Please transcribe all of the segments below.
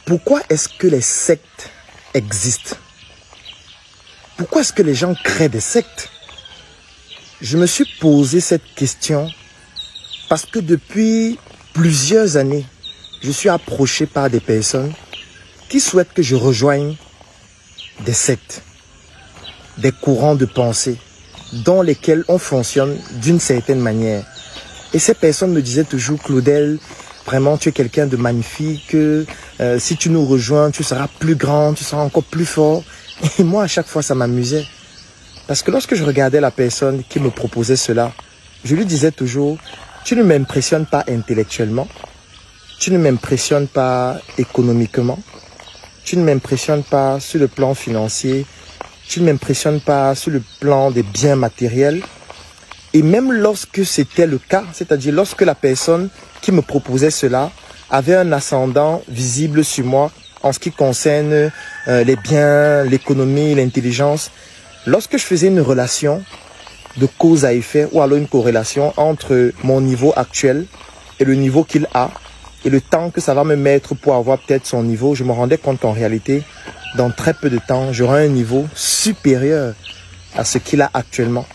Pourquoi est-ce que les sectes existent? Pourquoi est-ce que les gens créent des sectes? Je me suis posé cette question parce que depuis plusieurs années, je suis approché par des personnes qui souhaitent que je rejoigne des sectes, des courants de pensée dans lesquels on fonctionne d'une certaine manière. Et ces personnes me disaient toujours, Claudel, vraiment tu es quelqu'un de magnifique, si tu nous rejoins, tu seras plus grand, tu seras encore plus fort. Et moi, à chaque fois, ça m'amusait. Parce que lorsque je regardais la personne qui me proposait cela, je lui disais toujours, tu ne m'impressionnes pas intellectuellement, tu ne m'impressionnes pas économiquement, tu ne m'impressionnes pas sur le plan financier, tu ne m'impressionnes pas sur le plan des biens matériels. Et même lorsque c'était le cas, c'est-à-dire lorsque la personne qui me proposait cela avait un ascendant visible sur moi en ce qui concerne les biens, l'économie, l'intelligence, lorsque je faisais une relation de cause à effet ou alors une corrélation entre mon niveau actuel et le niveau qu'il a et le temps que ça va me mettre pour avoir peut-être son niveau, je me rendais compte qu'en réalité, dans très peu de temps, j'aurai un niveau supérieur à ce qu'il a actuellement.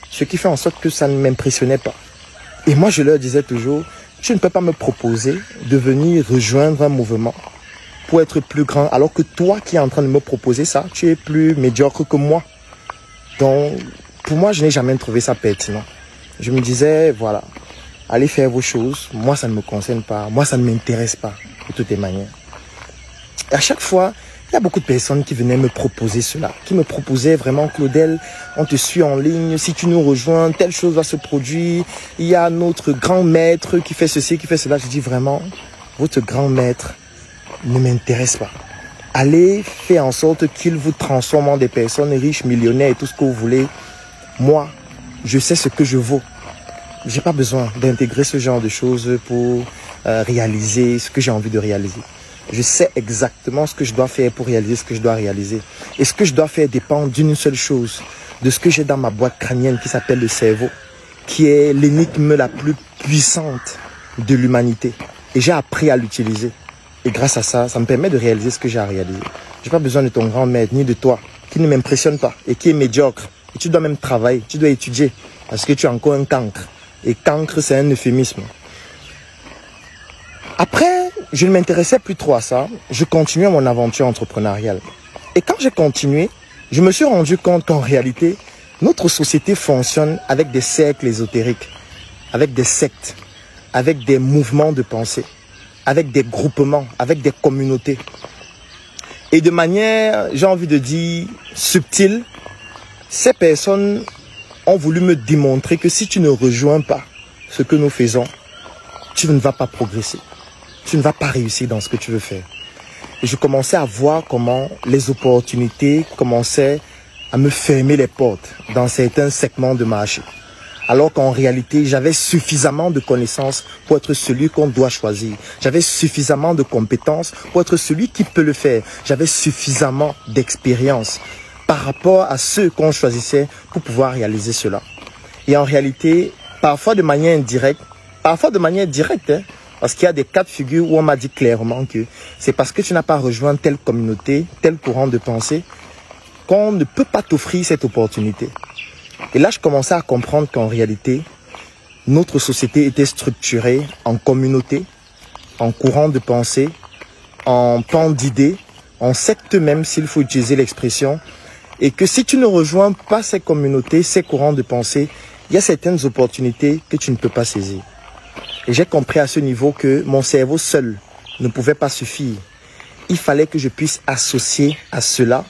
Ce qui fait en sorte que ça ne m'impressionnait pas. Et moi, je leur disais toujours, tu ne peux pas me proposer de venir rejoindre un mouvement pour être plus grand, alors que toi qui es en train de me proposer ça, tu es plus médiocre que moi. Donc, pour moi, je n'ai jamais trouvé ça pertinent. Je me disais, voilà, allez faire vos choses. Moi, ça ne me concerne pas. Moi, ça ne m'intéresse pas, de toutes les manières. Et à chaque fois, il y a beaucoup de personnes qui venaient me proposer cela, qui me proposaient vraiment, Claudel, on te suit en ligne, si tu nous rejoins, telle chose va se produire. Il y a notre grand maître qui fait ceci, qui fait cela. Je dis vraiment, votre grand maître ne m'intéresse pas. Allez faire en sorte qu'il vous transforme en des personnes riches, millionnaires et tout ce que vous voulez. Moi, je sais ce que je vaux. Je n'ai pas besoin d'intégrer ce genre de choses pour réaliser ce que j'ai envie de réaliser. Je sais exactement ce que je dois faire pour réaliser ce que je dois réaliser. Et ce que je dois faire dépend d'une seule chose, de ce que j'ai dans ma boîte crânienne qui s'appelle le cerveau, qui est l'énigme la plus puissante de l'humanité. Et j'ai appris à l'utiliser. Et grâce à ça, ça me permet de réaliser ce que j'ai à réaliser. Je n'ai pas besoin de ton grand maître, ni de toi, qui ne m'impressionne pas et qui est médiocre. Et tu dois même travailler, tu dois étudier, parce que tu as encore un cancre. Et cancre, c'est un euphémisme. Après, je ne m'intéressais plus trop à ça. Je continuais mon aventure entrepreneuriale. Et quand j'ai continué, je me suis rendu compte qu'en réalité, notre société fonctionne avec des cercles ésotériques, avec des sectes, avec des mouvements de pensée, avec des groupements, avec des communautés. Et de manière, j'ai envie de dire, subtile, ces personnes ont voulu me démontrer que si tu ne rejoins pas ce que nous faisons, tu ne vas pas progresser. Tu ne vas pas réussir dans ce que tu veux faire. Et je commençais à voir comment les opportunités commençaient à me fermer les portes dans certains segments de marché. Alors qu'en réalité, j'avais suffisamment de connaissances pour être celui qu'on doit choisir. J'avais suffisamment de compétences pour être celui qui peut le faire. J'avais suffisamment d'expérience par rapport à ceux qu'on choisissait pour pouvoir réaliser cela. Et en réalité, parfois de manière indirecte, parfois de manière directe, hein, parce qu'il y a des cas de figure où on m'a dit clairement que c'est parce que tu n'as pas rejoint telle communauté, tel courant de pensée, qu'on ne peut pas t'offrir cette opportunité. Et là, je commençais à comprendre qu'en réalité, notre société était structurée en communauté, en courant de pensée, en pan d'idées, en secte même, s'il faut utiliser l'expression, et que si tu ne rejoins pas ces communautés, ces courants de pensée, il y a certaines opportunités que tu ne peux pas saisir. Et j'ai compris à ce niveau que mon cerveau seul ne pouvait pas suffire. Il fallait que je puisse associer à cela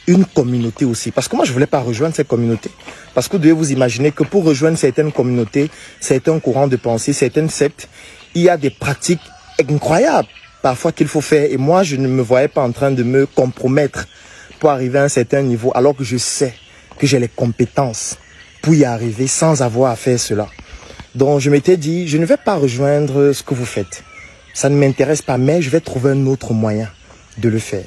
une communauté aussi. Parce que moi, je ne voulais pas rejoindre cette communauté. Parce que vous devez vous imaginer que pour rejoindre certaines communautés, certains courants de pensée, certaines sectes, il y a des pratiques incroyables parfois qu'il faut faire. Et moi, je ne me voyais pas en train de me compromettre pour arriver à un certain niveau, alors que je sais que j'ai les compétences pour y arriver sans avoir à faire cela. Donc, je m'étais dit, je ne vais pas rejoindre ce que vous faites. Ça ne m'intéresse pas, mais je vais trouver un autre moyen de le faire.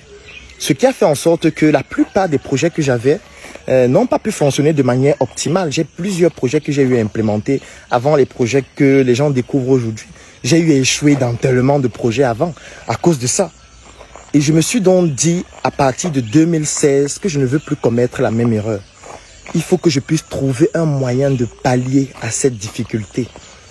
Ce qui a fait en sorte que la plupart des projets que j'avais n'ont pas pu fonctionner de manière optimale. J'ai plusieurs projets que j'ai eu à implémenter avant les projets que les gens découvrent aujourd'hui. J'ai eu à échouer dans tellement de projets avant à cause de ça. Et je me suis donc dit, à partir de 2016, que je ne veux plus commettre la même erreur. Il faut que je puisse trouver un moyen de pallier à cette difficulté,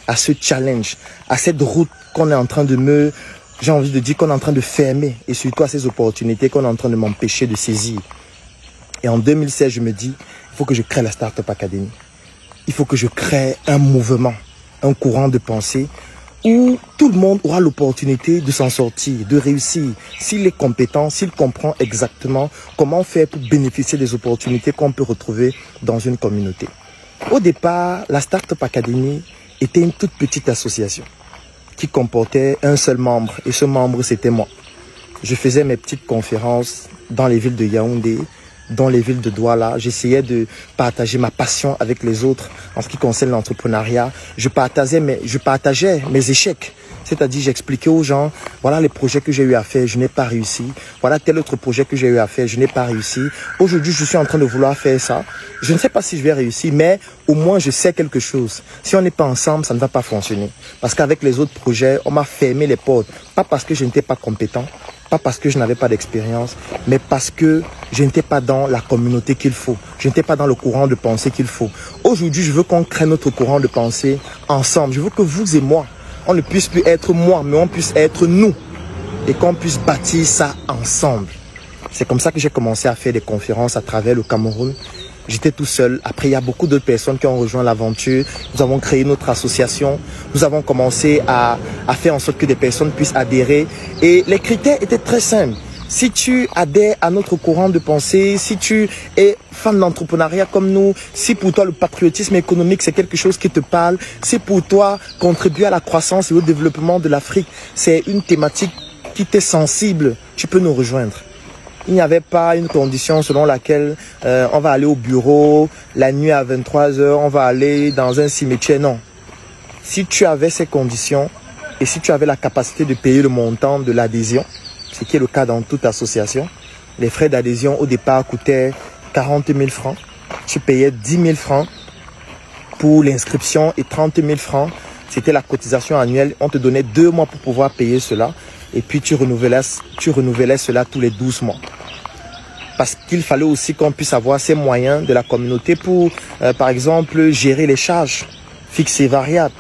à ce challenge, à cette route qu'on est en train de j'ai envie de dire qu'on est en train de fermer, et surtout à ces opportunités qu'on est en train de m'empêcher de saisir. Et en 2016, je me dis, il faut que je crée la Startup Academy. Il faut que je crée un mouvement, un courant de pensée où tout le monde aura l'opportunité de s'en sortir, de réussir, s'il est compétent, s'il comprend exactement comment faire pour bénéficier des opportunités qu'on peut retrouver dans une communauté. Au départ, la Startup Academy était une toute petite association qui comportait un seul membre, et ce membre, c'était moi. Je faisais mes petites conférences dans les villes de Yaoundé, dans les villes de Douala. J'essayais de partager ma passion avec les autres en ce qui concerne l'entrepreneuriat. Je partageais mes échecs. C'est-à-dire, j'expliquais aux gens, voilà les projets que j'ai eu à faire, je n'ai pas réussi. Voilà tel autre projet que j'ai eu à faire, je n'ai pas réussi. Aujourd'hui, je suis en train de vouloir faire ça. Je ne sais pas si je vais réussir, mais au moins, je sais quelque chose. Si on n'est pas ensemble, ça ne va pas fonctionner. Parce qu'avec les autres projets, on m'a fermé les portes. Pas parce que je n'étais pas compétent, pas parce que je n'avais pas d'expérience, mais parce que je n'étais pas dans la communauté qu'il faut. Je n'étais pas dans le courant de pensée qu'il faut. Aujourd'hui, je veux qu'on crée notre courant de pensée ensemble. Je veux que vous et moi, on ne puisse plus être moi, mais on puisse être nous. Et qu'on puisse bâtir ça ensemble. C'est comme ça que j'ai commencé à faire des conférences à travers le Cameroun. J'étais tout seul. Après, il y a beaucoup d'autres personnes qui ont rejoint l'aventure. Nous avons créé notre association. Nous avons commencé à faire en sorte que des personnes puissent adhérer. Et les critères étaient très simples. Si tu adhères à notre courant de pensée, si tu es fan d'entrepreneuriat comme nous, si pour toi le patriotisme économique c'est quelque chose qui te parle, si pour toi contribuer à la croissance et au développement de l'Afrique, c'est une thématique qui t'est sensible, tu peux nous rejoindre. Il n'y avait pas une condition selon laquelle on va aller au bureau, la nuit à 23 h, on va aller dans un cimetière, non. Si tu avais ces conditions et si tu avais la capacité de payer le montant de l'adhésion, ce qui est le cas dans toute association. Les frais d'adhésion au départ coûtaient 40 000 francs. Tu payais 10 000 francs pour l'inscription et 30 000 francs. C'était la cotisation annuelle. On te donnait 2 mois pour pouvoir payer cela. Et puis tu renouvelais cela tous les 12 mois. Parce qu'il fallait aussi qu'on puisse avoir ces moyens de la communauté pour, par exemple, gérer les charges fixes et variables.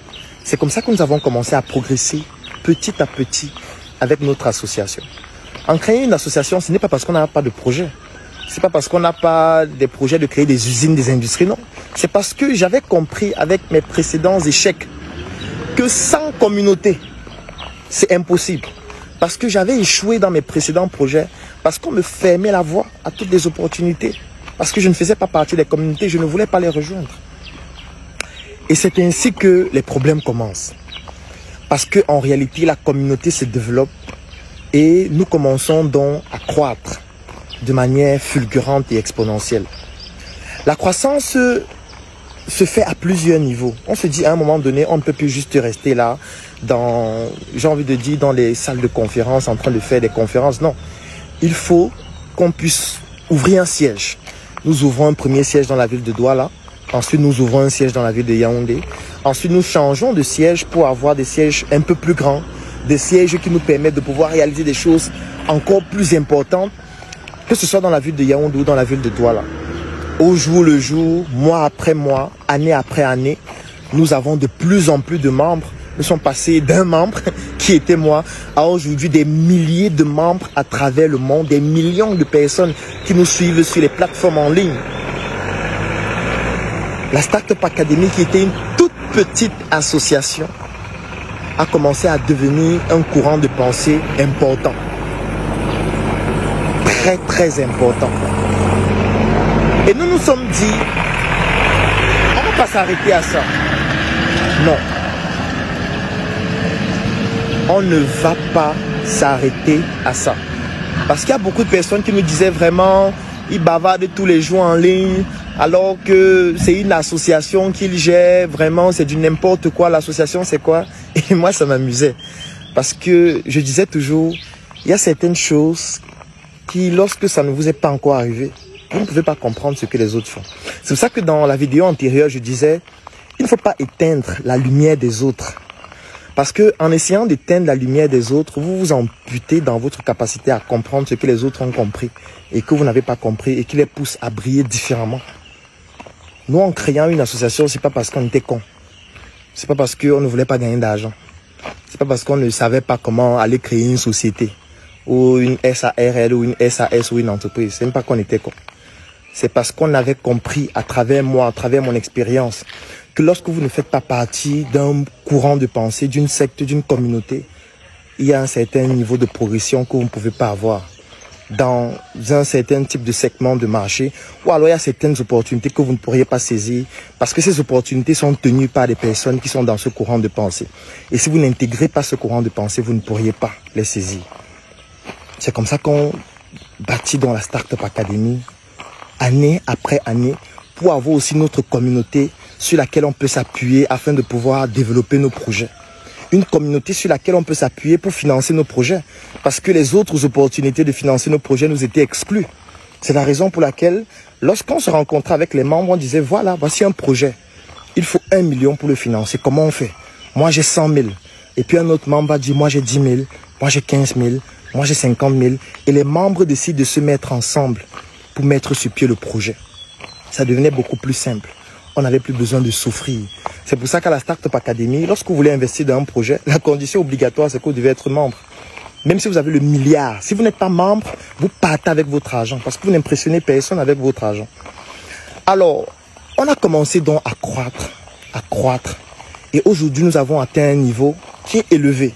C'est comme ça que nous avons commencé à progresser petit à petit avec notre association. En créant une association, ce n'est pas parce qu'on n'a pas de projet. Ce n'est pas parce qu'on n'a pas des projets de créer des usines, des industries, non. C'est parce que j'avais compris avec mes précédents échecs que sans communauté, c'est impossible. Parce que j'avais échoué dans mes précédents projets, parce qu'on me fermait la voie à toutes les opportunités, parce que je ne faisais pas partie des communautés, je ne voulais pas les rejoindre. Et c'est ainsi que les problèmes commencent. Parce qu'en réalité, la communauté se développe et nous commençons donc à croître de manière fulgurante et exponentielle. La croissance se fait à plusieurs niveaux. On se dit à un moment donné, on ne peut plus juste rester là, j'ai envie de dire, dans les salles de conférence, en train de faire des conférences. Non, il faut qu'on puisse ouvrir un siège. Nous ouvrons un premier siège dans la ville de Douala. Ensuite, nous ouvrons un siège dans la ville de Yaoundé. Ensuite, nous changeons de siège pour avoir des sièges un peu plus grands, des sièges qui nous permettent de pouvoir réaliser des choses encore plus importantes, que ce soit dans la ville de Yaoundé ou dans la ville de Douala. Au jour le jour, mois après mois, année après année, nous avons de plus en plus de membres. Nous sommes passés d'un membre, qui était moi, à aujourd'hui des milliers de membres à travers le monde, des millions de personnes qui nous suivent sur les plateformes en ligne. La Startup Academy, qui était une toute petite association, a commencé à devenir un courant de pensée important. Très, très important. Et nous nous sommes dit, on ne va pas s'arrêter à ça. Non. On ne va pas s'arrêter à ça. Parce qu'il y a beaucoup de personnes qui nous disaient vraiment, ils bavardent tous les jours en ligne, alors que c'est une association qu'ils gèrent, vraiment c'est du n'importe quoi. L'association c'est quoi? Et moi ça m'amusait. Parce que je disais toujours, il y a certaines choses qui, lorsque ça ne vous est pas encore arrivé, vous ne pouvez pas comprendre ce que les autres font. C'est pour ça que dans la vidéo antérieure, je disais, il ne faut pas éteindre la lumière des autres. Parce que en essayant d'éteindre la lumière des autres, vous vous amputez dans votre capacité à comprendre ce que les autres ont compris et que vous n'avez pas compris et qui les pousse à briller différemment. Nous, en créant une association, c'est pas parce qu'on était cons. C'est pas parce qu'on ne voulait pas gagner d'argent. C'est pas parce qu'on ne savait pas comment aller créer une société ou une SARL ou une SAS ou une entreprise. C'est même pas qu'on était cons. C'est parce qu'on avait compris à travers moi, à travers mon expérience, que lorsque vous ne faites pas partie d'un courant de pensée, d'une secte, d'une communauté, il y a un certain niveau de progression que vous ne pouvez pas avoir dans un certain type de segment de marché, ou alors il y a certaines opportunités que vous ne pourriez pas saisir parce que ces opportunités sont tenues par des personnes qui sont dans ce courant de pensée. Et si vous n'intégrez pas ce courant de pensée, vous ne pourriez pas les saisir. C'est comme ça qu'on bâtit dans la Startup Academy, année après année, pour avoir aussi notre communauté sur laquelle on peut s'appuyer afin de pouvoir développer nos projets. Une communauté sur laquelle on peut s'appuyer pour financer nos projets. Parce que les autres opportunités de financer nos projets nous étaient exclues. C'est la raison pour laquelle, lorsqu'on se rencontrait avec les membres, on disait, voilà, voici un projet. Il faut 1 million pour le financer. Comment on fait? Moi, j'ai 100 000. Et puis un autre membre va dire, moi, j'ai 10 000. Moi, j'ai 15 000. Moi, j'ai 50 000. Et les membres décident de se mettre ensemble pour mettre sur pied le projet. Ça devenait beaucoup plus simple. On n'avait plus besoin de souffrir. C'est pour ça qu'à la Startup Academy, lorsque vous voulez investir dans un projet, la condition obligatoire, c'est que vous devez être membre. Même si vous avez le milliard, si vous n'êtes pas membre, vous partez avec votre argent parce que vous n'impressionnez personne avec votre argent. Alors, on a commencé donc à croître. Et aujourd'hui, nous avons atteint un niveau qui est élevé,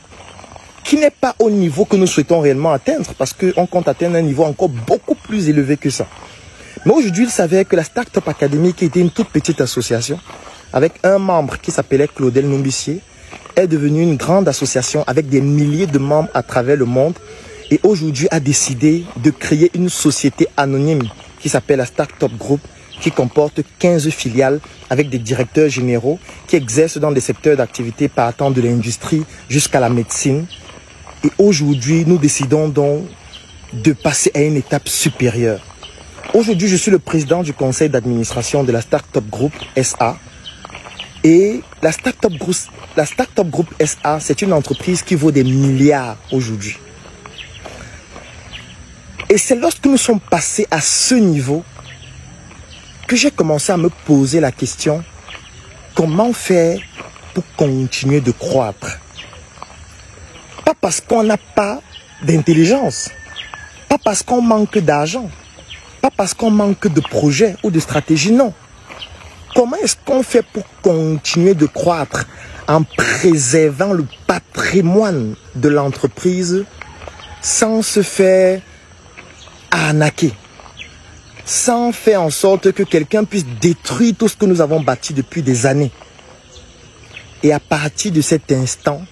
qui n'est pas au niveau que nous souhaitons réellement atteindre parce qu'on compte atteindre un niveau encore beaucoup plus élevé que ça. Mais aujourd'hui, il s'avère que la Startup Academy, qui était une toute petite association, avec un membre qui s'appelait Claudel Nombissier, est devenue une grande association avec des milliers de membres à travers le monde et aujourd'hui a décidé de créer une société anonyme qui s'appelle la Startup Group, qui comporte 15 filiales avec des directeurs généraux qui exercent dans des secteurs d'activité partant de l'industrie jusqu'à la médecine. Et aujourd'hui, nous décidons donc de passer à une étape supérieure. Aujourd'hui, je suis le président du conseil d'administration de la Startup Group SA. Et la Startup Group SA, c'est une entreprise qui vaut des milliards aujourd'hui. Et c'est lorsque nous sommes passés à ce niveau que j'ai commencé à me poser la question, comment faire pour continuer de croître? Pas parce qu'on n'a pas d'intelligence, pas parce qu'on manque d'argent, pas parce qu'on manque de projets ou de stratégie, non. Comment est-ce qu'on fait pour continuer de croître en préservant le patrimoine de l'entreprise sans se faire arnaquer, sans faire en sorte que quelqu'un puisse détruire tout ce que nous avons bâti depuis des années? Et à partir de cet instant,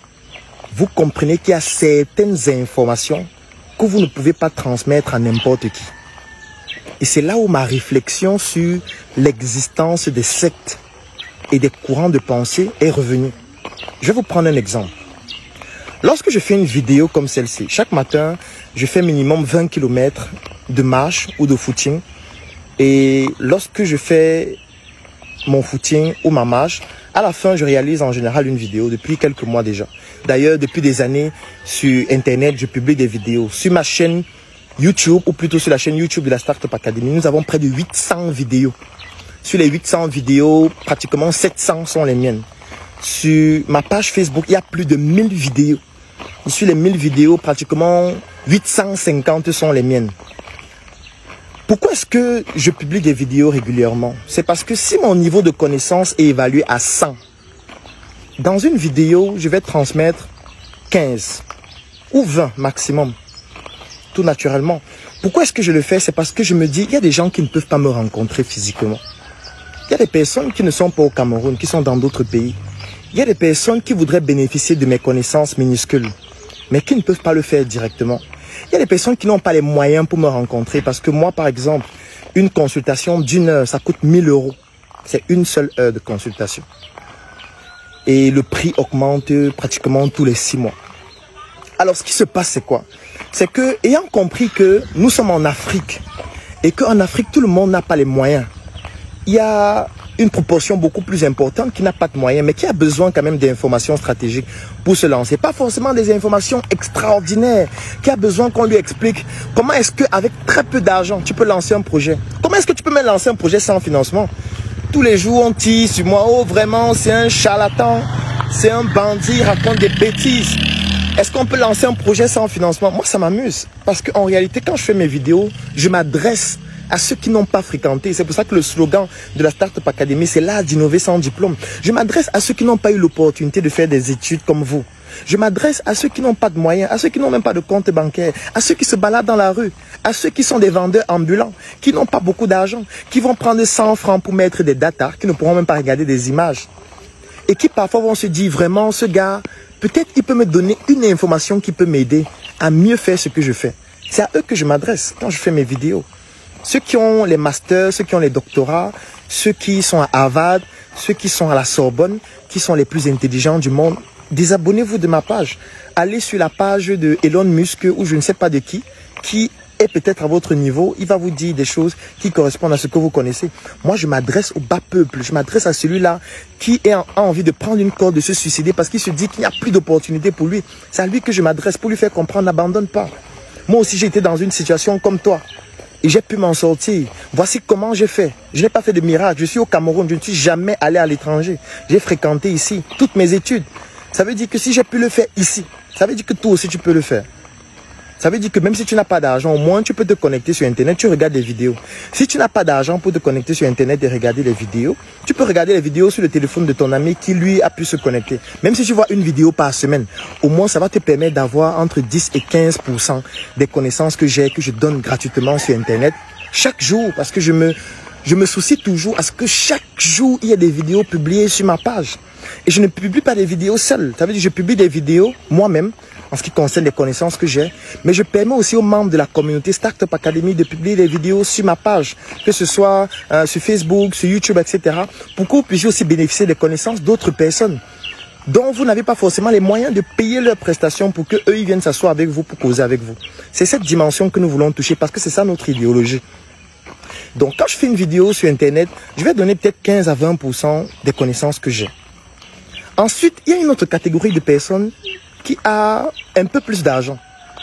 vous comprenez qu'il y a certaines informations que vous ne pouvez pas transmettre à n'importe qui. Et c'est là où ma réflexion sur l'existence des sectes et des courants de pensée est revenue. Je vais vous prendre un exemple. Lorsque je fais une vidéo comme celle-ci, chaque matin, je fais minimum 20 km de marche ou de footing. Et lorsque je fais mon footing ou ma marche, à la fin, je réalise en général une vidéo depuis quelques mois déjà. D'ailleurs, depuis des années, sur Internet, je publie des vidéos. Sur ma chaîne YouTube, ou plutôt sur la chaîne YouTube de la Startup Academy, nous avons près de 800 vidéos. Sur les 800 vidéos, pratiquement 700 sont les miennes. Sur ma page Facebook, il y a plus de 1000 vidéos. Et sur les 1000 vidéos, pratiquement 850 sont les miennes. Pourquoi est-ce que je publie des vidéos régulièrement? C'est parce que si mon niveau de connaissance est évalué à 100, dans une vidéo, je vais transmettre 15 ou 20 maximum. Tout naturellement. Pourquoi est-ce que je le fais? C'est parce que je me dis, il y a des gens qui ne peuvent pas me rencontrer physiquement. Il y a des personnes qui ne sont pas au Cameroun, qui sont dans d'autres pays. Il y a des personnes qui voudraient bénéficier de mes connaissances minuscules, mais qui ne peuvent pas le faire directement. Il y a des personnes qui n'ont pas les moyens pour me rencontrer parce que moi, par exemple, une consultation d'1 heure, ça coûte 1000 €. C'est une seule heure de consultation. Et le prix augmente pratiquement tous les 6 mois. Alors, ce qui se passe, c'est quoi? C'est que, ayant compris que nous sommes en Afrique et qu'en Afrique, tout le monde n'a pas les moyens, il y a une proportion beaucoup plus importante qui n'a pas de moyens, mais qui a besoin quand même d'informations stratégiques pour se lancer. Pas forcément des informations extraordinaires, qui a besoin qu'on lui explique comment est-ce qu'avec très peu d'argent, tu peux lancer un projet. Comment est-ce que tu peux même lancer un projet sans financement? Tous les jours, on tire sur moi, oh vraiment, c'est un charlatan, c'est un bandit, il raconte des bêtises. Est-ce qu'on peut lancer un projet sans financement? Moi, ça m'amuse. Parce qu'en réalité, quand je fais mes vidéos, je m'adresse à ceux qui n'ont pas fréquenté. C'est pour ça que le slogan de la Startup Academy, c'est l'art d'innover sans diplôme. Je m'adresse à ceux qui n'ont pas eu l'opportunité de faire des études comme vous. Je m'adresse à ceux qui n'ont pas de moyens, à ceux qui n'ont même pas de compte bancaire, à ceux qui se baladent dans la rue, à ceux qui sont des vendeurs ambulants, qui n'ont pas beaucoup d'argent, qui vont prendre 100 francs pour mettre des datas, qui ne pourront même pas regarder des images. Et qui parfois vont se dire, vraiment, ce gars, peut-être il peut me donner une information qui peut m'aider à mieux faire ce que je fais. C'est à eux que je m'adresse quand je fais mes vidéos. Ceux qui ont les masters, ceux qui ont les doctorats, ceux qui sont à Harvard, ceux qui sont à la Sorbonne, qui sont les plus intelligents du monde, désabonnez-vous de ma page. Allez sur la page de Elon Musk ou je ne sais pas de qui est peut-être à votre niveau, il va vous dire des choses qui correspondent à ce que vous connaissez. Moi, je m'adresse au bas peuple, je m'adresse à celui-là qui a envie de prendre une corde, de se suicider parce qu'il se dit qu'il n'y a plus d'opportunité pour lui. C'est à lui que je m'adresse pour lui faire comprendre, n'abandonne pas. Moi aussi, j'ai été dans une situation comme toi et j'ai pu m'en sortir. Voici comment j'ai fait. Je n'ai pas fait de miracle. Je suis au Cameroun, je ne suis jamais allé à l'étranger. J'ai fréquenté ici toutes mes études. Ça veut dire que si j'ai pu le faire ici, ça veut dire que toi aussi tu peux le faire. Ça veut dire que même si tu n'as pas d'argent, au moins tu peux te connecter sur Internet, tu regardes des vidéos. Si tu n'as pas d'argent pour te connecter sur Internet et regarder les vidéos, tu peux regarder les vidéos sur le téléphone de ton ami qui lui a pu se connecter. Même si tu vois une vidéo par semaine, au moins ça va te permettre d'avoir entre 10 et 15% des connaissances que j'ai, que je donne gratuitement sur Internet chaque jour. Parce que je me soucie toujours à ce que chaque jour il y ait des vidéos publiées sur ma page. Et je ne publie pas des vidéos seules. Ça veut dire que je publie des vidéos moi-même en ce qui concerne les connaissances que j'ai. Mais je permets aussi aux membres de la communauté Startup Academy de publier des vidéos sur ma page, que ce soit sur Facebook, sur YouTube, etc. Pour que vous puissiez aussi bénéficier des connaissances d'autres personnes dont vous n'avez pas forcément les moyens de payer leurs prestations pour qu'eux ils viennent s'asseoir avec vous pour causer avec vous. C'est cette dimension que nous voulons toucher parce que c'est ça notre idéologie. Donc quand je fais une vidéo sur Internet, je vais donner peut-être 15 à 20% des connaissances que j'ai. Ensuite, il y a une autre catégorie de personnes qui a un peu plus d'argent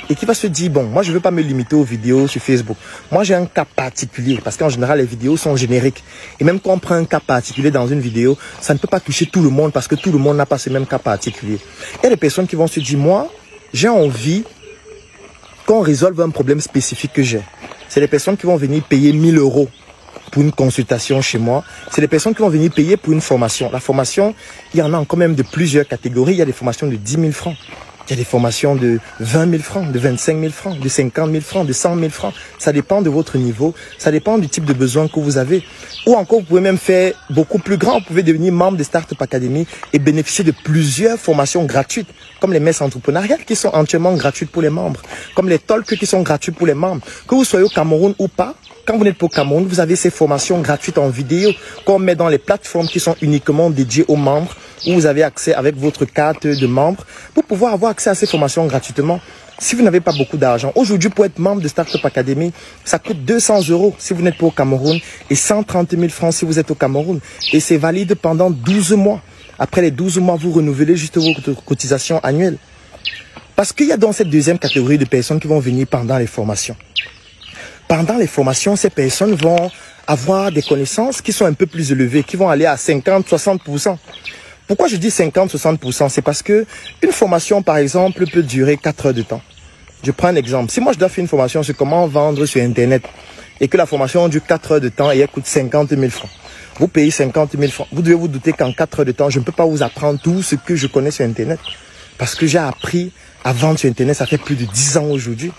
et qui va se dire, bon, moi je ne veux pas me limiter aux vidéos sur Facebook. Moi j'ai un cas particulier parce qu'en général les vidéos sont génériques. Et même quand on prend un cas particulier dans une vidéo, ça ne peut pas toucher tout le monde parce que tout le monde n'a pas ce même cas particulier. Il y a des personnes qui vont se dire, moi j'ai envie qu'on résolve un problème spécifique que j'ai. C'est les personnes qui vont venir payer 1000 € pour une consultation chez moi. C'est les personnes qui vont venir payer pour une formation. La formation, il y en a quand même de plusieurs catégories. Il y a des formations de 10 000 francs. Il y a des formations de 20 000 francs, de 25 000 francs, de 50 000 francs, de 100 000 francs. Ça dépend de votre niveau. Ça dépend du type de besoin que vous avez. Ou encore, vous pouvez même faire beaucoup plus grand. Vous pouvez devenir membre de Startup Academy et bénéficier de plusieurs formations gratuites, comme les messes entrepreneuriales qui sont entièrement gratuites pour les membres, comme les talks qui sont gratuits pour les membres. Que vous soyez au Cameroun ou pas, quand vous n'êtes pas au Cameroun, vous avez ces formations gratuites en vidéo qu'on met dans les plateformes qui sont uniquement dédiées aux membres, où vous avez accès avec votre carte de membre pour pouvoir avoir accès à ces formations gratuitement. Si vous n'avez pas beaucoup d'argent, aujourd'hui pour être membre de Startup Academy, ça coûte 200 € si vous n'êtes pas au Cameroun et 130 000 francs si vous êtes au Cameroun. Et c'est valide pendant 12 mois. Après les 12 mois, vous renouvelez juste votre cotisation annuelle. Parce qu'il y a dans cette deuxième catégorie de personnes qui vont venir pendant les formations. Pendant les formations, ces personnes vont avoir des connaissances qui sont un peu plus élevées, qui vont aller à 50-60%. Pourquoi je dis 50-60%? C'est parce que une formation, par exemple, peut durer 4 heures de temps. Je prends un exemple. Si moi, je dois faire une formation sur comment vendre sur Internet et que la formation dure 4 heures de temps et elle coûte 50 000 francs, vous payez 50 000 francs. Vous devez vous douter qu'en 4 heures de temps, je ne peux pas vous apprendre tout ce que je connais sur Internet. Parce que j'ai appris à vendre sur Internet, ça fait plus de 10 ans aujourd'hui.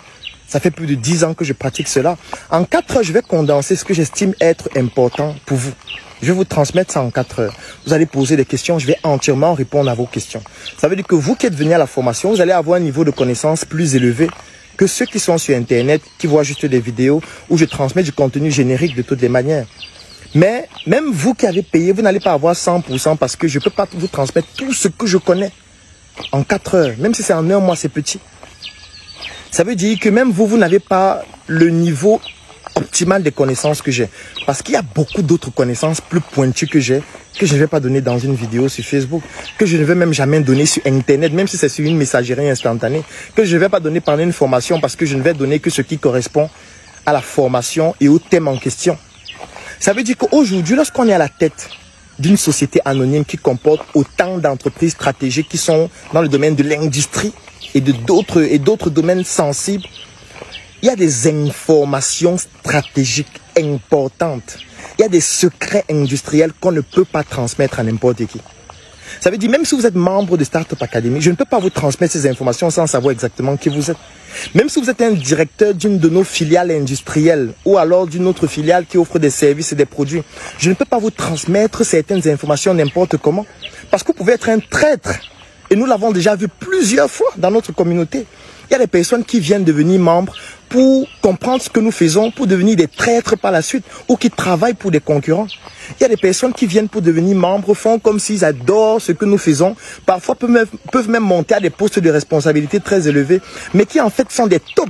Ça fait plus de 10 ans que je pratique cela. En 4 heures, je vais condenser ce que j'estime être important pour vous. Je vais vous transmettre ça en 4 heures. Vous allez poser des questions, je vais entièrement répondre à vos questions. Ça veut dire que vous qui êtes venu à la formation, vous allez avoir un niveau de connaissance plus élevé que ceux qui sont sur Internet, qui voient juste des vidéos où je transmets du contenu générique de toutes les manières. Mais même vous qui avez payé, vous n'allez pas avoir 100% parce que je ne peux pas vous transmettre tout ce que je connais en 4 heures. Même si c'est en 1 mois, c'est petit. Ça veut dire que même vous, vous n'avez pas le niveau optimale des connaissances que j'ai. Parce qu'il y a beaucoup d'autres connaissances plus pointues que j'ai, que je ne vais pas donner dans une vidéo sur Facebook, que je ne vais même jamais donner sur Internet, même si c'est sur une messagerie instantanée, que je ne vais pas donner pendant une formation parce que je ne vais donner que ce qui correspond à la formation et au thème en question. Ça veut dire qu'aujourd'hui, lorsqu'on est à la tête d'une société anonyme qui comporte autant d'entreprises stratégiques qui sont dans le domaine de l'industrie et d'autres domaines sensibles, il y a des informations stratégiques importantes. Il y a des secrets industriels qu'on ne peut pas transmettre à n'importe qui. Ça veut dire, même si vous êtes membre de Startup Academy, je ne peux pas vous transmettre ces informations sans savoir exactement qui vous êtes. Même si vous êtes un directeur d'une de nos filiales industrielles ou alors d'une autre filiale qui offre des services et des produits, je ne peux pas vous transmettre certaines informations n'importe comment. Parce que vous pouvez être un traître. Et nous l'avons déjà vu plusieurs fois dans notre communauté. Il y a des personnes qui viennent devenir membres pour comprendre ce que nous faisons, pour devenir des traîtres par la suite, ou qui travaillent pour des concurrents. Il y a des personnes qui viennent pour devenir membres, font comme s'ils adorent ce que nous faisons, parfois peuvent même monter à des postes de responsabilité très élevés, mais qui en fait sont des taupes,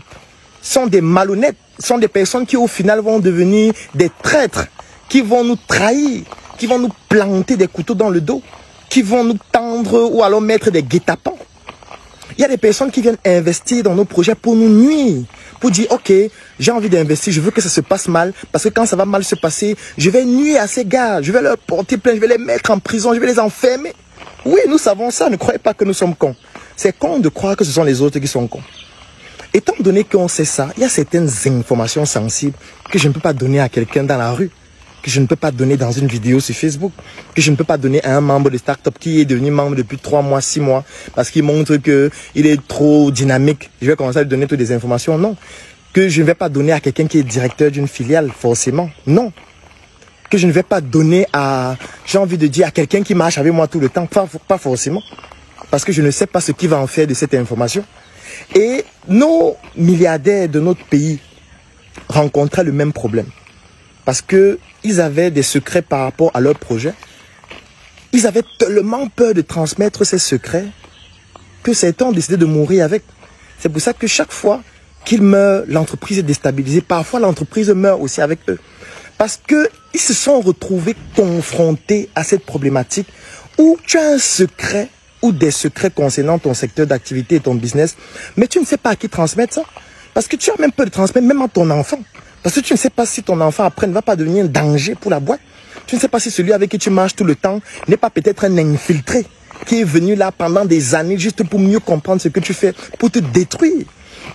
sont des malhonnêtes, sont des personnes qui au final vont devenir des traîtres, qui vont nous trahir, qui vont nous planter des couteaux dans le dos, qui vont nous tendre ou alors mettre des guet-apens. Il y a des personnes qui viennent investir dans nos projets pour nous nuire, pour dire, ok, j'ai envie d'investir, je veux que ça se passe mal, parce que quand ça va mal se passer, je vais nuire à ces gars, je vais leur porter plainte, je vais les mettre en prison, je vais les enfermer. Oui, nous savons ça, ne croyez pas que nous sommes cons. C'est con de croire que ce sont les autres qui sont cons. Étant donné qu'on sait ça, il y a certaines informations sensibles que je ne peux pas donner à quelqu'un dans la rue, que je ne peux pas donner dans une vidéo sur Facebook, que je ne peux pas donner à un membre de start-up qui est devenu membre depuis 3 mois, 6 mois, parce qu'il montre qu'il est trop dynamique. Je vais commencer à lui donner toutes les informations. Non. Que je ne vais pas donner à quelqu'un qui est directeur d'une filiale, forcément. Non. Que je ne vais pas donner à, j'ai envie de dire, à quelqu'un qui marche avec moi tout le temps. Pas forcément. Parce que je ne sais pas ce qu'il va en faire de cette information. Et nos milliardaires de notre pays rencontraient le même problème. Parce qu'ils avaient des secrets par rapport à leur projet. Ils avaient tellement peur de transmettre ces secrets que certains ont décidé de mourir avec. C'est pour ça que chaque fois qu'ils meurent, l'entreprise est déstabilisée. Parfois, l'entreprise meurt aussi avec eux. Parce qu'ils se sont retrouvés confrontés à cette problématique où tu as un secret ou des secrets concernant ton secteur d'activité et ton business, mais tu ne sais pas à qui transmettre ça. Parce que tu as même peur de transmettre même à ton enfant. Parce que tu ne sais pas si ton enfant après ne va pas devenir un danger pour la boîte. Tu ne sais pas si celui avec qui tu marches tout le temps n'est pas peut-être un infiltré qui est venu là pendant des années juste pour mieux comprendre ce que tu fais, pour te détruire.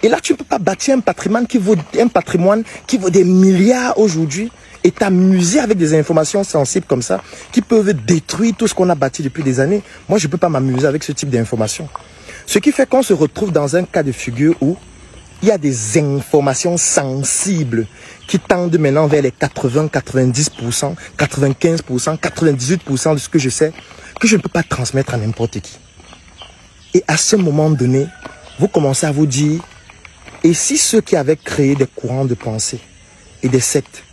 Et là, tu ne peux pas bâtir un patrimoine qui vaut des milliards aujourd'hui et t'amuser avec des informations sensibles comme ça qui peuvent détruire tout ce qu'on a bâti depuis des années. Moi, je ne peux pas m'amuser avec ce type d'informations. Ce qui fait qu'on se retrouve dans un cas de figure où il y a des informations sensibles qui tendent maintenant vers les 80, 90%, 95%, 98% de ce que je sais, que je ne peux pas transmettre à n'importe qui. Et à ce moment donné, vous commencez à vous dire, et si ceux qui avaient créé des courants de pensée et des sectes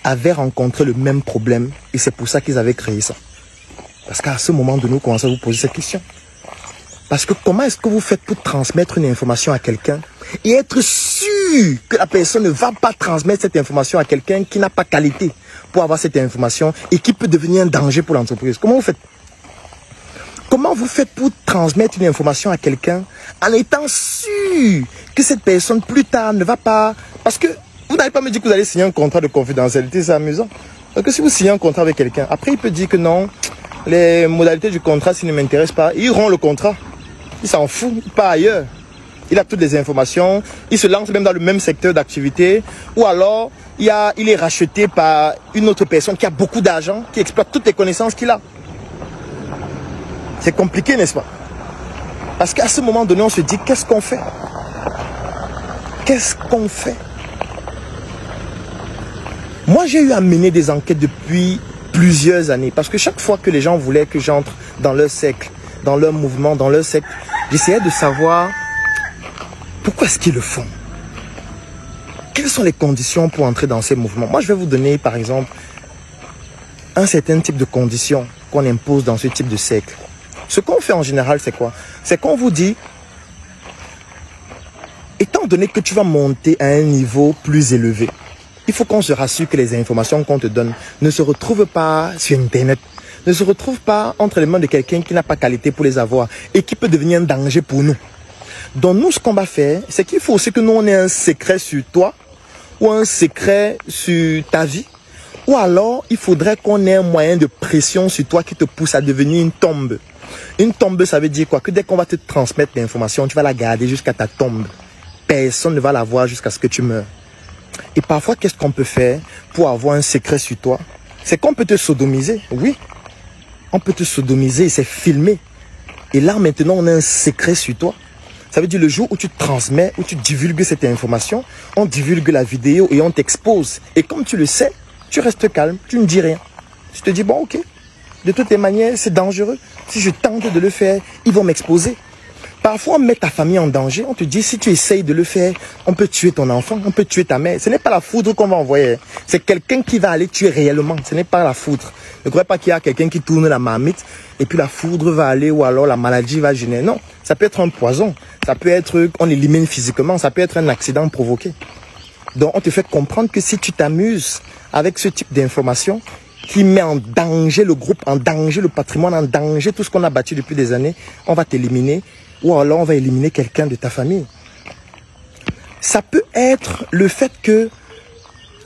avaient rencontré le même problème, et c'est pour ça qu'ils avaient créé ça. Parce qu'à ce moment donné, vous commencez à vous poser cette question. Parce que comment est-ce que vous faites pour transmettre une information à quelqu'un et être sûr que la personne ne va pas transmettre cette information à quelqu'un qui n'a pas qualité pour avoir cette information et qui peut devenir un danger pour l'entreprise? Comment vous faites? Comment vous faites pour transmettre une information à quelqu'un en étant sûr que cette personne plus tard ne va pas... Parce que vous n'allez pas me dire que vous allez signer un contrat de confidentialité, c'est amusant. Parce que si vous signez un contrat avec quelqu'un, après il peut dire que non, les modalités du contrat, s'il ne m'intéresse pas, il rompt le contrat. Il s'en fout, il part ailleurs. Il a toutes les informations, il se lance même dans le même secteur d'activité, ou alors il est racheté par une autre personne qui a beaucoup d'argent, qui exploite toutes les connaissances qu'il a. C'est compliqué, n'est-ce pas? Parce qu'à ce moment donné, on se dit, qu'est-ce qu'on fait? Qu'est-ce qu'on fait? Moi, j'ai eu à mener des enquêtes depuis plusieurs années, parce que chaque fois que les gens voulaient que j'entre dans leur cercle, dans leur mouvement, dans leur secte, j'essayais de savoir pourquoi est-ce qu'ils le font. Quelles sont les conditions pour entrer dans ces mouvements? Moi, je vais vous donner, par exemple, un certain type de conditions qu'on impose dans ce type de cercle. Ce qu'on fait en général, c'est quoi? C'est qu'on vous dit, étant donné que tu vas monter à un niveau plus élevé, il faut qu'on se rassure que les informations qu'on te donne ne se retrouvent pas sur Internet, ne se retrouvent pas entre les mains de quelqu'un qui n'a pas qualité pour les avoir et qui peut devenir un danger pour nous. Donc nous, ce qu'on va faire, c'est qu'il faut aussi que nous, on ait un secret sur toi ou un secret sur ta vie. Ou alors, il faudrait qu'on ait un moyen de pression sur toi qui te pousse à devenir une tombe. Une tombe, ça veut dire quoi? Que dès qu'on va te transmettre l'information, tu vas la garder jusqu'à ta tombe. Personne ne va la voir jusqu'à ce que tu meurs. Et parfois, qu'est-ce qu'on peut faire pour avoir un secret sur toi? C'est qu'on peut te sodomiser, oui. On peut te sodomiser, c'est filmé. Et là, maintenant, on a un secret sur toi. Ça veut dire le jour où tu transmets, où tu divulgues cette information, on divulgue la vidéo et on t'expose. Et comme tu le sais, tu restes calme, tu ne dis rien. Tu te dis, bon, ok, de toutes les manières, c'est dangereux. Si je tente de le faire, ils vont m'exposer. Parfois, on met ta famille en danger. On te dit, si tu essayes de le faire, on peut tuer ton enfant, on peut tuer ta mère. Ce n'est pas la foudre qu'on va envoyer. C'est quelqu'un qui va aller tuer réellement. Ce n'est pas la foudre. Ne croyez pas qu'il y a quelqu'un qui tourne la marmite et puis la foudre va aller ou alors la maladie va gêner. Non, ça peut être un poison. Ça peut être, on élimine physiquement. Ça peut être un accident provoqué. Donc, on te fait comprendre que si tu t'amuses avec ce type d'information qui met en danger le groupe, en danger le patrimoine, en danger tout ce qu'on a bâti depuis des années, on va t'éliminer ou alors on va éliminer quelqu'un de ta famille. Ça peut être le fait que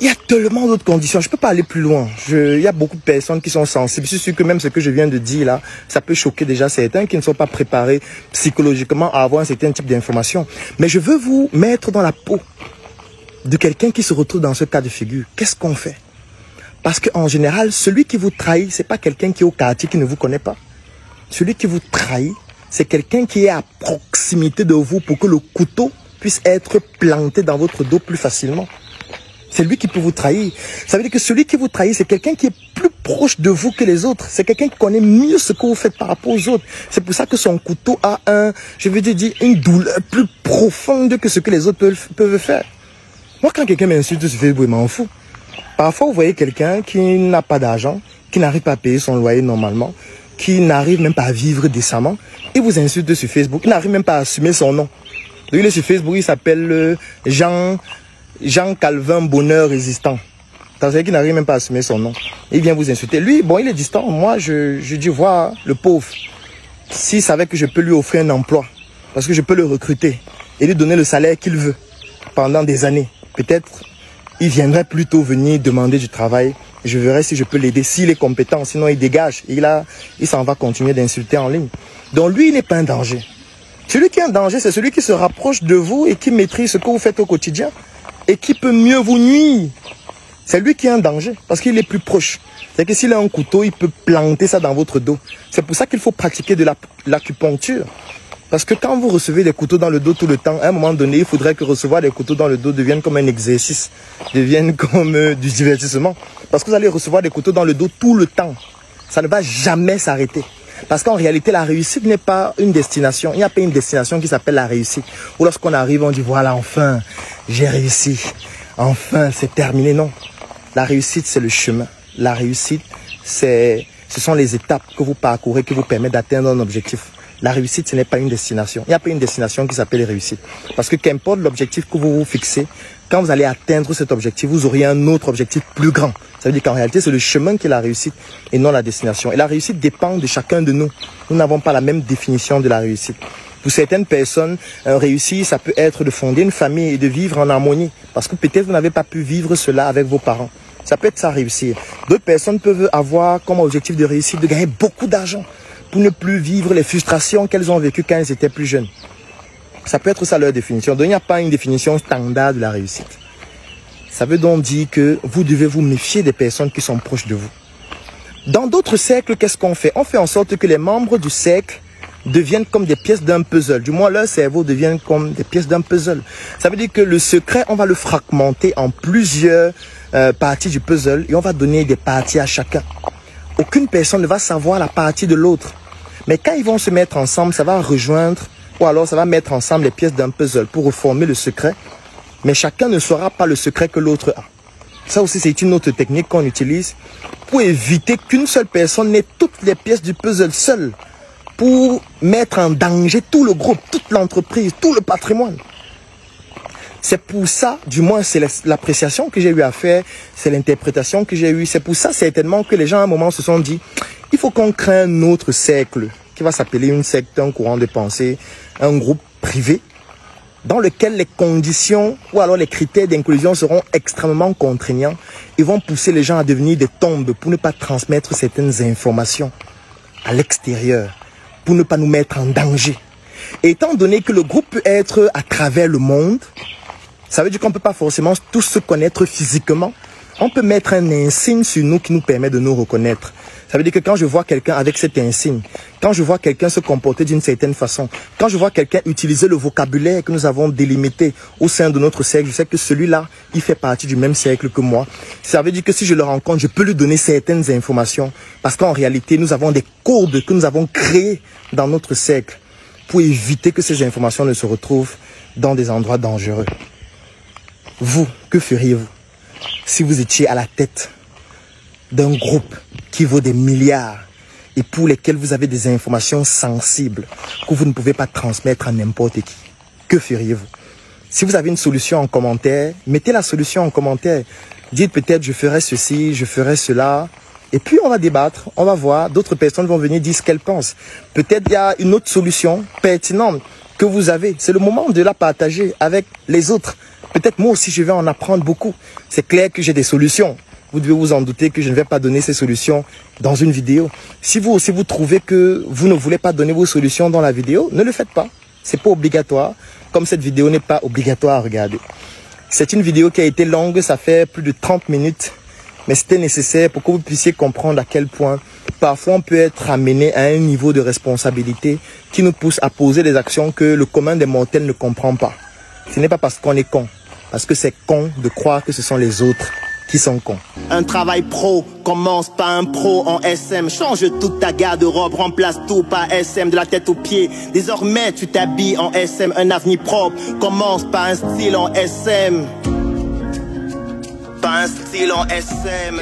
il y a tellement d'autres conditions. Je ne peux pas aller plus loin. Il y a beaucoup de personnes qui sont sensibles. Je suis sûr que même ce que je viens de dire là, ça peut choquer déjà certains qui ne sont pas préparés psychologiquement à avoir un certain type d'information. Mais je veux vous mettre dans la peau de quelqu'un qui se retrouve dans ce cas de figure. Qu'est-ce qu'on fait? Parce qu'en général, celui qui vous trahit, ce n'est pas quelqu'un qui est au quartier, qui ne vous connaît pas. Celui qui vous trahit, c'est quelqu'un qui est à proximité de vous pour que le couteau puisse être planté dans votre dos plus facilement. C'est lui qui peut vous trahir. Ça veut dire que celui qui vous trahit, c'est quelqu'un qui est plus proche de vous que les autres. C'est quelqu'un qui connaît mieux ce que vous faites par rapport aux autres. C'est pour ça que son couteau a une douleur plus profonde que ce que les autres peuvent faire. Moi, quand quelqu'un m'insulte sur Facebook, je m'en fous. Parfois, vous voyez quelqu'un qui n'a pas d'argent, qui n'arrive pas à payer son loyer normalement, qui n'arrive même pas à vivre décemment, et vous insulte sur Facebook, il n'arrive même pas à assumer son nom. Donc, il est sur Facebook, il s'appelle Jean Calvin Bonheur Résistant. Vous savez qu'il n'arrive même pas à assumer son nom. Il vient vous insulter. Lui, bon, il est distant. Moi, je dis, voir le pauvre, s'il savait que je peux lui offrir un emploi, parce que je peux le recruter et lui donner le salaire qu'il veut pendant des années, peut-être il viendrait plutôt venir demander du travail. Je verrai si je peux l'aider, s'il est compétent, sinon il dégage. Il s'en va continuer d'insulter en ligne. Donc lui, il n'est pas un danger. Celui qui est un danger, c'est celui qui se rapproche de vous et qui maîtrise ce que vous faites au quotidien et qui peut mieux vous nuire. C'est lui qui est un danger parce qu'il est plus proche. C'est que s'il a un couteau, il peut planter ça dans votre dos. C'est pour ça qu'il faut pratiquer de l'acupuncture. Parce que quand vous recevez des couteaux dans le dos tout le temps, à un moment donné, il faudrait que recevoir des couteaux dans le dos devienne comme un exercice, devienne comme du divertissement. Parce que vous allez recevoir des couteaux dans le dos tout le temps. Ça ne va jamais s'arrêter. Parce qu'en réalité, la réussite n'est pas une destination. Il n'y a pas une destination qui s'appelle la réussite. Ou lorsqu'on arrive, on dit, voilà, enfin, j'ai réussi. Enfin, c'est terminé. Non. La réussite, c'est le chemin. La réussite, ce sont les étapes que vous parcourez qui vous permettent d'atteindre un objectif. La réussite, ce n'est pas une destination. Il n'y a pas une destination qui s'appelle réussite. Parce que qu'importe l'objectif que vous vous fixez, quand vous allez atteindre cet objectif, vous aurez un autre objectif plus grand. Ça veut dire qu'en réalité, c'est le chemin qui est la réussite et non la destination. Et la réussite dépend de chacun de nous. Nous n'avons pas la même définition de la réussite. Pour certaines personnes, réussir, ça peut être de fonder une famille et de vivre en harmonie. Parce que peut-être vous n'avez pas pu vivre cela avec vos parents. Ça peut être ça, réussir. D'autres personnes peuvent avoir comme objectif de réussir de gagner beaucoup d'argent pour ne plus vivre les frustrations qu'elles ont vécues quand elles étaient plus jeunes. Ça peut être ça leur définition. Donc il n'y a pas une définition standard de la réussite. Ça veut donc dire que vous devez vous méfier des personnes qui sont proches de vous. Dans d'autres cercles, qu'est-ce qu'on fait? On fait en sorte que les membres du cercle deviennent comme des pièces d'un puzzle. Du moins, leur cerveau devient comme des pièces d'un puzzle. Ça veut dire que le secret, on va le fragmenter en plusieurs parties du puzzle et on va donner des parties à chacun. Aucune personne ne va savoir la partie de l'autre. Mais quand ils vont se mettre ensemble, ça va rejoindre, ou alors ça va mettre ensemble les pièces d'un puzzle pour reformer le secret. Mais chacun ne saura pas le secret que l'autre a. Ça aussi, c'est une autre technique qu'on utilise pour éviter qu'une seule personne n'ait toutes les pièces du puzzle seule, pour mettre en danger tout le groupe, toute l'entreprise, tout le patrimoine. C'est pour ça, du moins c'est l'appréciation que j'ai eu à faire, c'est l'interprétation que j'ai eue. C'est pour ça certainement que les gens à un moment se sont dit, il faut qu'on crée un autre cercle qui va s'appeler une secte, un courant de pensée, un groupe privé, dans lequel les conditions ou alors les critères d'inclusion seront extrêmement contraignants et vont pousser les gens à devenir des tombes pour ne pas transmettre certaines informations à l'extérieur, pour ne pas nous mettre en danger. Et étant donné que le groupe peut être à travers le monde, ça veut dire qu'on ne peut pas forcément tous se connaître physiquement. On peut mettre un insigne sur nous qui nous permet de nous reconnaître. Ça veut dire que quand je vois quelqu'un avec cet insigne, quand je vois quelqu'un se comporter d'une certaine façon, quand je vois quelqu'un utiliser le vocabulaire que nous avons délimité au sein de notre cercle, je sais que celui-là, il fait partie du même cercle que moi. Ça veut dire que si je le rencontre, je peux lui donner certaines informations. Parce qu'en réalité, nous avons des codes que nous avons créés dans notre cercle pour éviter que ces informations ne se retrouvent dans des endroits dangereux. Vous, que feriez-vous si vous étiez à la tête d'un groupe qui vaut des milliards et pour lesquels vous avez des informations sensibles que vous ne pouvez pas transmettre à n'importe qui? Que feriez-vous? Si vous avez une solution en commentaire, mettez la solution en commentaire. Dites peut-être je ferai ceci, je ferai cela. Et puis on va débattre, on va voir. D'autres personnes vont venir dire ce qu'elles pensent. Peut-être il y a une autre solution pertinente que vous avez. C'est le moment de la partager avec les autres. Peut-être moi aussi je vais en apprendre beaucoup. C'est clair que j'ai des solutions. Vous devez vous en douter que je ne vais pas donner ces solutions dans une vidéo. Si vous aussi vous trouvez que vous ne voulez pas donner vos solutions dans la vidéo, ne le faites pas. C'est pas obligatoire. Comme cette vidéo n'est pas obligatoire à regarder. C'est une vidéo qui a été longue, ça fait plus de 30 minutes. Mais c'était nécessaire pour que vous puissiez comprendre à quel point parfois on peut être amené à un niveau de responsabilité qui nous pousse à poser des actions que le commun des mortels ne comprend pas. Ce n'est pas parce qu'on est con, parce que c'est con de croire que ce sont les autres qui sont cons. Un travail pro commence par un pro en SM. Change toute ta garde-robe, remplace tout par SM de la tête aux pieds. Désormais tu t'habilles en SM, un avenir propre commence par un style en SM. Par un style en SM.